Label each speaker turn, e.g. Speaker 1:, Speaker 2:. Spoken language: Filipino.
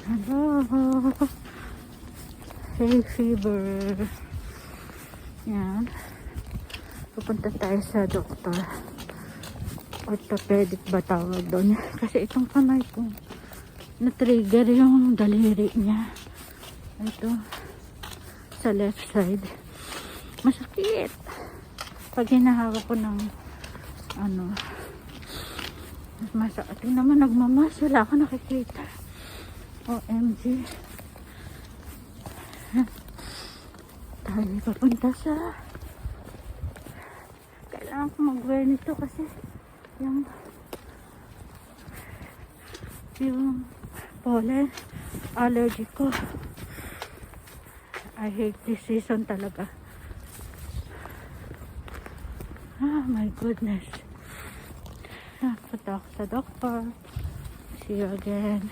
Speaker 1: Hello. Hay fever. Yan. Pupunta tayo sa doktor. Orthopedic ba tawag doon? Kasi itong kamay ko na-trigger yung daliri niya. Ito. Sa left side. Masakit. Pag hinahawak ko ng ano, masakit. Ito naman nagmamas. Wala ako nakikita. OMG. Tayo papunta sa kailangan ko mag-wear nito kasi yung pollen allergy ko. I hate this season talaga. My goodness. Punta ako sa doctor. See you again.